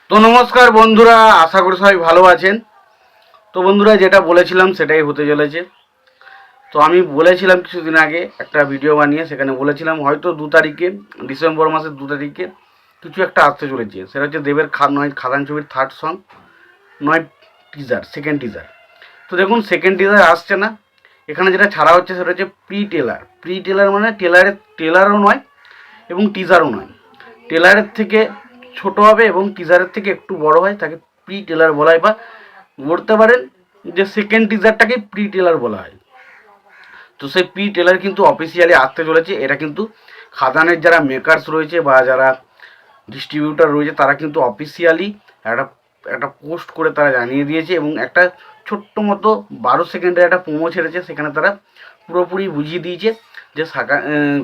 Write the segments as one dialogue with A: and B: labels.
A: তো নমস্কার বন্ধুরা, আশা করি সবাই ভালো আছেন। তো বন্ধুরা, যেটা বলেছিলাম সেটাই হতে চলেছে। তো আমি বলেছিলাম কিছুদিন আগে একটা ভিডিও বানিয়ে, সেখানে বলেছিলাম হয়তো 2 তারিখে, ডিসেম্বর মাসের 2 তারিখে কিছু একটা আসতে চলেছে। সেটা হচ্ছে দেবের নয় খাদান ছবির থার্ড সং, নয় টিজার, সেকেন্ড টিজার। তো দেখুন, সেকেন্ড টিজার আসছে না। এখানে যেটা ছাড়া হচ্ছে সেটা হচ্ছে প্রি টেলার। প্রি টেলার মানে টেলারও নয় এবং টিজারও নয়। টেলারের থেকে ছোট হবে এবং টিজারের থেকে একটু বড় হয়, তাকে প্রি টেলার বলা হয়, বা বলতে পারেন যে সেকেন্ড টিজারটাকে প্রি টেলার বলা হয়। তো সেই প্রি টেলার কিন্তু অফিসিয়ালি আসতে চলেছে। এটা কিন্তু খাদানের যারা মেকার্স রয়েছে বা যারা ডিস্ট্রিবিউটার রয়েছে তারা কিন্তু অফিসিয়ালি একটা একটা পোস্ট করে তারা জানিয়ে দিয়েছে, এবং একটা ছোট্ট মতো 12 সেকেন্ডের একটা প্রোমো ছেড়েছে। সেখানে তারা পুরোপুরি বুঝিয়ে দিয়েছে যে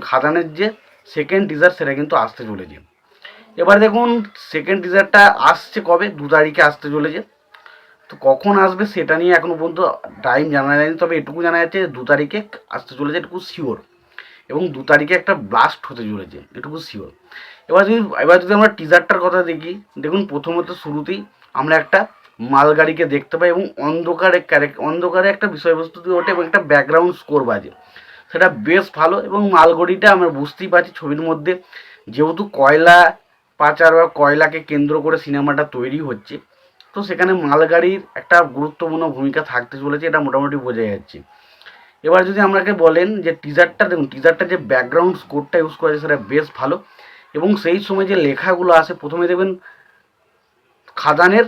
A: খাদানের যে সেকেন্ড টিজার সেটা কিন্তু আসতে চলেছে। এবার দেখুন, সেকেন্ড টিজারটা আসছে কবে, 2 তারিখে আসতে চলেছে। তো কখন আসবে সেটা নিয়ে এখনো পর্যন্ত টাইম জানা যায়নি, তবে এটুকু জানা যাচ্ছে 2 তারিখে আসতে চলেছে, এটুকু শিওর। এবং 2 তারিখে একটা ব্লাস্ট হতে চলেছে, এটুকু শিওর। এবার যদি আমরা টিজারটার কথা দেখি, দেখুন প্রথমত শুরুতেই আমরা একটা মালগাড়িকে দেখতে পাই এবং অন্ধকারে একটা বিষয়বস্তু দিয়ে ওঠে এবং একটা ব্যাকগ্রাউন্ড স্কোর বাজে। সেটা বেশ ভালো, এবং মালগাড়িটা আমরা বুঝতেই পারছি ছবির মধ্যে, যেহেতু কয়লা পাচার বা কয়লাকে কেন্দ্র করে সিনেমাটা তৈরি হচ্ছে, তো সেখানে মালগাড়ির একটা গুরুত্বপূর্ণ ভূমিকা থাকতে চলেছে, এটা মোটামুটি বোঝা যাচ্ছে। এবার যদি আমাকে বলেন যে টিজারটা দেখুন, টিজারটা যে ব্যাকগ্রাউন্ড স্কোরটা ইউজ করেছে সেটা বেশ ভালো, এবং সেই সময় যে লেখাগুলো আসে, প্রথমে দেখবেন খাদানের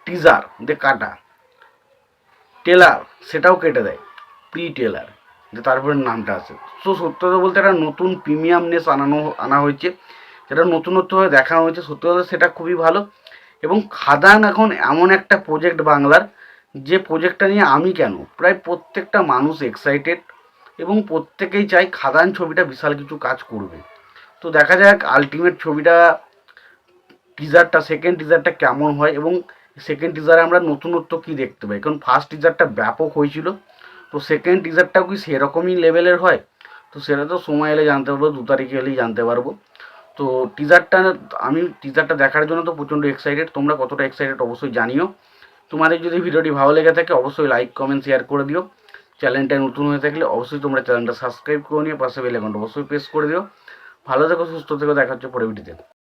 A: টিজার যে কাটা, টেলার সেটাও কেটে দেয়, প্রি টেলার, যে তারপরে নামটা আসে। তো সত্য কথা বলতে একটা নতুন প্রিমিয়ামনেস আনা হয়েছে, যেটা নতুনত্বভাবে দেখানো হয়েছে। সত্যি কথা সেটা খুবই ভালো। এবং খাদান এখন এমন একটা প্রজেক্ট বাংলার, যে প্রজেক্টটা নিয়ে আমি কেন প্রায় প্রত্যেকটা মানুষ এক্সাইটেড, এবং প্রত্যেকেই চাই খাদান ছবিটা বিশাল কিছু কাজ করবে। তো দেখা যাক আলটিমেট ছবিটা, টিজারটা, সেকেন্ড টিজারটা কেমন হয়, এবং সেকেন্ড টিজারে আমরা নতুনত্ব কী দেখতে পাই। কারণ ফার্স্ট টিজারটা ব্যাপক হয়েছিল, তো সেকেন্ড টিজারটাও কি সেরকমই লেভেলের হয়, তো সেটা তো সময় এলে জানতে পারবো, 2 তারিখে এলেই জানতে পারবো। তো আমি টিজারটা দেখার জন্য তো প্রচণ্ড এক্সাইটেড। তোমরা কতটা এক্সাইটেড অবশ্যই জানিও। তোমাদের যদি ভিডিওটি ভালো লেগে থাকে অবশ্যই লাইক কমেন্ট শেয়ার করে দিও। চ্যানেলটা নতুন হয়ে থাকলে অবশ্যই তোমরা চ্যানেলটা সাবস্ক্রাইব করে নিও, পাশে বেল আইকনটা অবশ্যই প্রেস করে দিও। ভালো থেকো, সুস্থ থেকো, দেখা হচ্ছে পরে ভিডিওতে।